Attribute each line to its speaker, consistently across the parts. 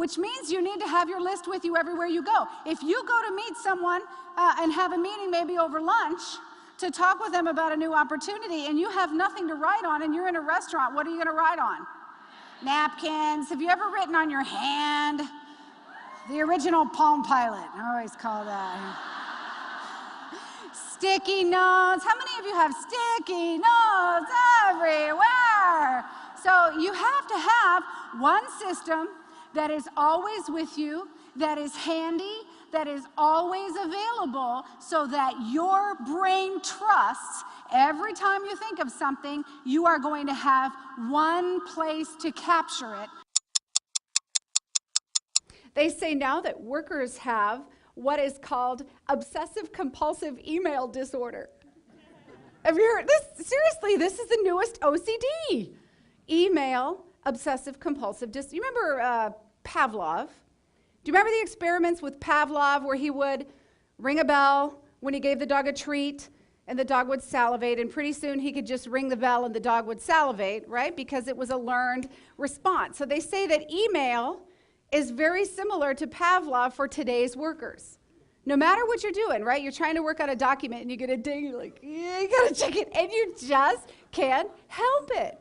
Speaker 1: which means you need to have your list with you everywhere you go. If you go to meet someone and have a meeting maybe over lunch to talk with them about a new opportunity and you have nothing to write on and you're in a restaurant, what are you going to write on? Napkins. Have you ever written on your hand? The original Palm Pilot, I always call that. Sticky notes. How many of you have sticky notes everywhere? So you have to have one system that is always with you, that is handy, that is always available, so that your brain trusts every time you think of something, you are going to have one place to capture it.
Speaker 2: They say now that workers have what is called obsessive-compulsive email disorder. Have you heard this? Seriously, this is the newest OCD. Email obsessive-compulsive disorder. You remember Pavlov? Do you remember the experiments with Pavlov where he would ring a bell when he gave the dog a treat and the dog would salivate, and pretty soon he could just ring the bell and the dog would salivate, right? Because it was a learned response. So they say that email is very similar to Pavlov for today's workers. No matter what you're doing, right? You're trying to work on a document and you get a ding, you're like, yeah, you gotta check it, and you just can't help it.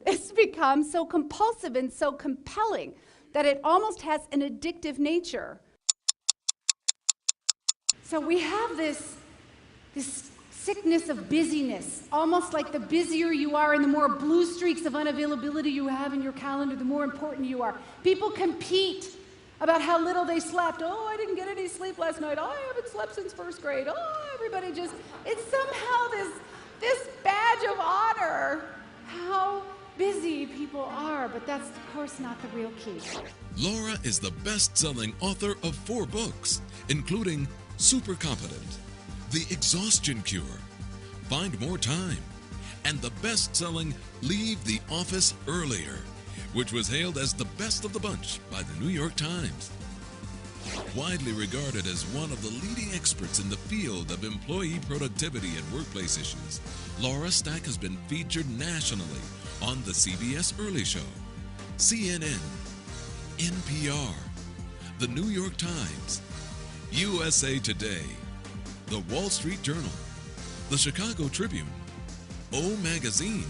Speaker 2: It's become so compulsive and so compelling that it almost has an addictive nature. So we have this sickness of busyness, almost like the busier you are and the more blue streaks of unavailability you have in your calendar, the more important you are. People compete about how little they slept. Oh, I didn't get any sleep last night. Oh, I haven't slept since first grade. Oh, everybody just, it's somehow this badge of honor, how busy people are, but that's of course not the real key.
Speaker 3: Laura is the best-selling author of 4 books, including SuperCompetent, The Exhaustion Cure, Find More Time, and the best-selling Leave the Office Earlier, which was hailed as the best of the bunch by the New York Times. Widely regarded as one of the leading experts in the field of employee productivity and workplace issues, Laura Stack has been featured nationally on the CBS Early Show, CNN, NPR, the New York Times, USA Today, the Wall Street Journal, the Chicago Tribune, O Magazine,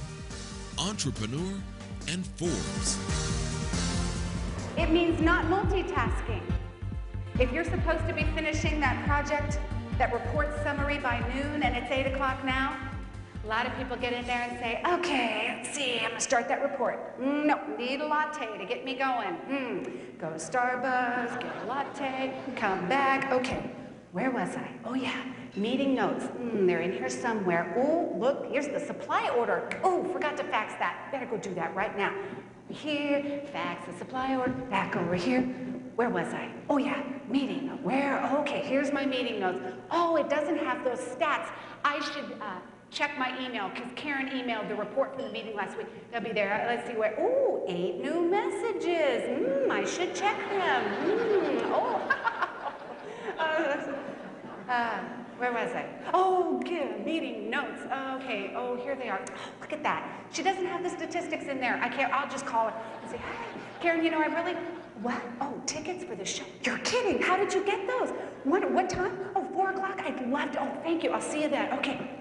Speaker 3: Entrepreneur, and Forbes.
Speaker 2: It means not multitasking. If you're supposed to be finishing that project, that report summary by noon, and it's 8 o'clock now, a lot of people get in there and say, okay, let's see, I'm gonna start that report. No, need a latte to get me going. Go to Starbucks, get a latte, come back. Okay, where was I? Oh yeah, meeting notes. They're in here somewhere. Oh, look, here's the supply order. Oh, forgot to fax that. Better go do that right now. Here, fax the supply order, back over here. Where was I? Oh yeah, meeting. Where? Okay, here's my meeting notes. Oh, it doesn't have those stats. I should check my email, because Karen emailed the report from the meeting last week. They'll be there. Let's see where. Ooh, 8 new messages. I should check them. Where was I? Oh, meeting notes. Okay. Oh, here they are. Oh, look at that. She doesn't have the statistics in there. I'll just call her and say, hi, Karen, I really, what? Oh, tickets for the show. You're kidding. How did you get those? What time? Oh, 4 o'clock? I'd love to. Oh, thank you. I'll see you then. Okay.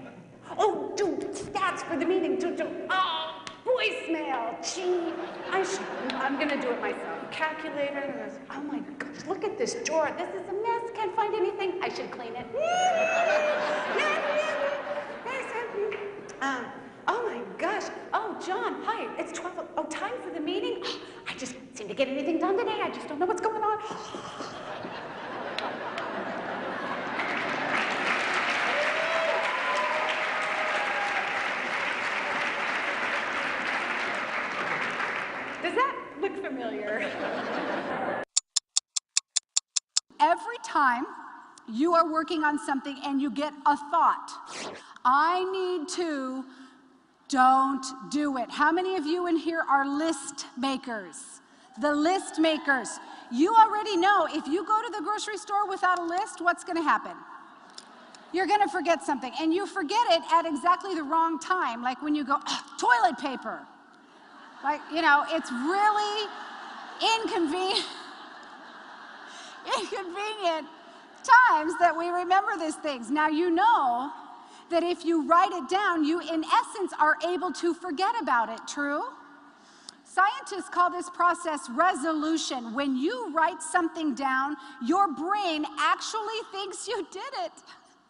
Speaker 2: Oh, dude, stats for the meeting. Oh, voicemail. Gee, I'm going to do it myself. Calculator. Oh, my gosh, look at this drawer. This is a mess. Can't find anything. I should clean it. Oh, my gosh. Oh, John, hi. It's 12. Oh, time for the meeting? Oh, I just can't seem to get anything done today. I just don't know what's going on. Does that look familiar?
Speaker 1: Every time you are working on something and you get a thought, I need to, don't do it. How many of you in here are list makers? The list makers. You already know if you go to the grocery store without a list, what's going to happen? You're going to forget something, and you forget it at exactly the wrong time, like when you go, toilet paper. Like, it's really inconvenient. inconvenient times that we remember these things. Now, you know that if you write it down, you in essence are able to forget about it, true? Scientists call this process resolution. When you write something down, your brain actually thinks you did it.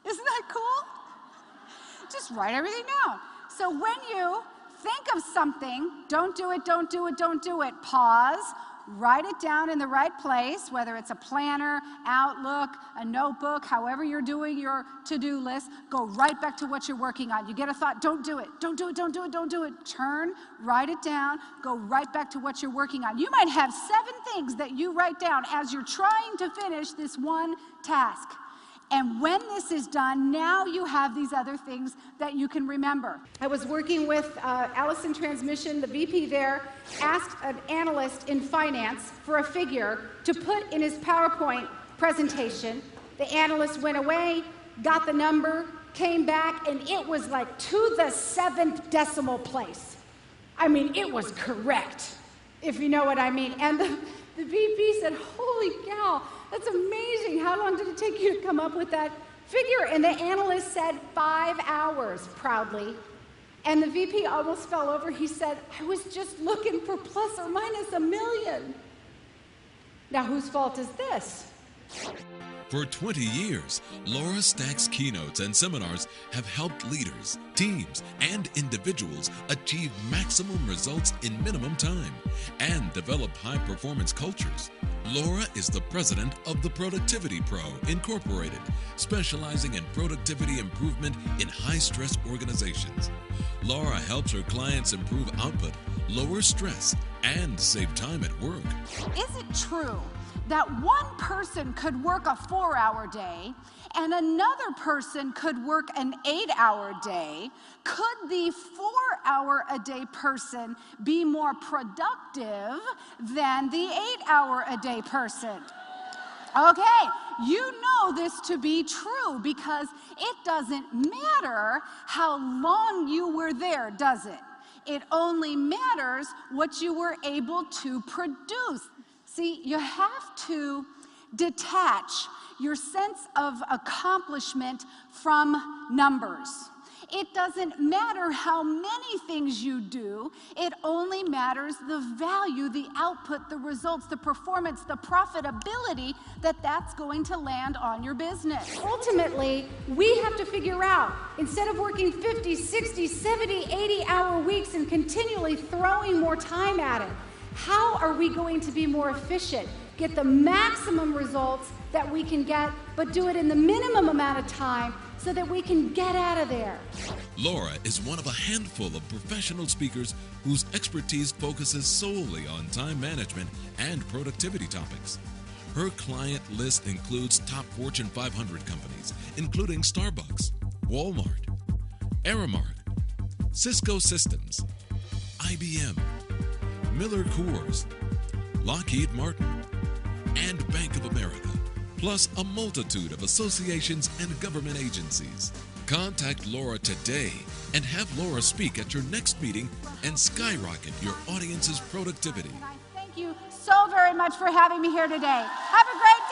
Speaker 1: Isn't that cool? Just write everything down. So when you think of something, don't do it, don't do it, don't do it. Pause, write it down in the right place, whether it's a planner, Outlook, a notebook, however you're doing your to-do list, go right back to what you're working on. You get a thought, don't do it, don't do it, don't do it, don't do it. Turn, write it down, go right back to what you're working on. You might have 7 things that you write down as you're trying to finish this one task. And when this is done, now you have these other things that you can remember. I was working with Allison Transmission, the VP there, asked an analyst in finance for a figure to put in his PowerPoint presentation. The analyst went away, got the number, came back, and it was like to the 7th decimal place. I mean, it was correct, if you know what I mean. And the VP said, holy cow, that's amazing. How long did it take you to come up with that figure? And the analyst said 5 hours, proudly. And the VP almost fell over. He said, I was just looking for plus or minus $1 million. Now, whose fault is this?
Speaker 3: For 20 years, Laura Stack's keynotes and seminars have helped leaders, teams, and individuals achieve maximum results in minimum time and develop high-performance cultures. Laura is the president of the Productivity Pro, Incorporated, specializing in productivity improvement in high-stress organizations. Laura helps her clients improve output, lower stress, and save time at work.
Speaker 1: Is it true that one person could work a 4-hour day and another person could work an 8-hour day? Could the 4-hour-a-day person be more productive than the 8-hour-a-day person? Okay, you know this to be true because it doesn't matter how long you were there, does it? It only matters what you were able to produce. See, you have to detach your sense of accomplishment from numbers. It doesn't matter how many things you do, it only matters the value, the output, the results, the performance, the profitability that's going to land on your business. Ultimately, we have to figure out, instead of working 50, 60, 70, 80-hour weeks and continually throwing more time at it, how are we going to be more efficient, get the maximum results that we can get, but do it in the minimum amount of time so that we can get out of there?
Speaker 3: Laura is one of a handful of professional speakers whose expertise focuses solely on time management and productivity topics. Her client list includes top Fortune 500 companies, including Starbucks, Wal-Mart, Aramark, Cisco Systems, IBM, MillerCoors, Lockheed Martin, and Bank of America, plus a multitude of associations and government agencies. Contact Laura today and have Laura speak at your next meeting and skyrocket your audience's productivity.
Speaker 1: And I thank you so very much for having me here today. Have a great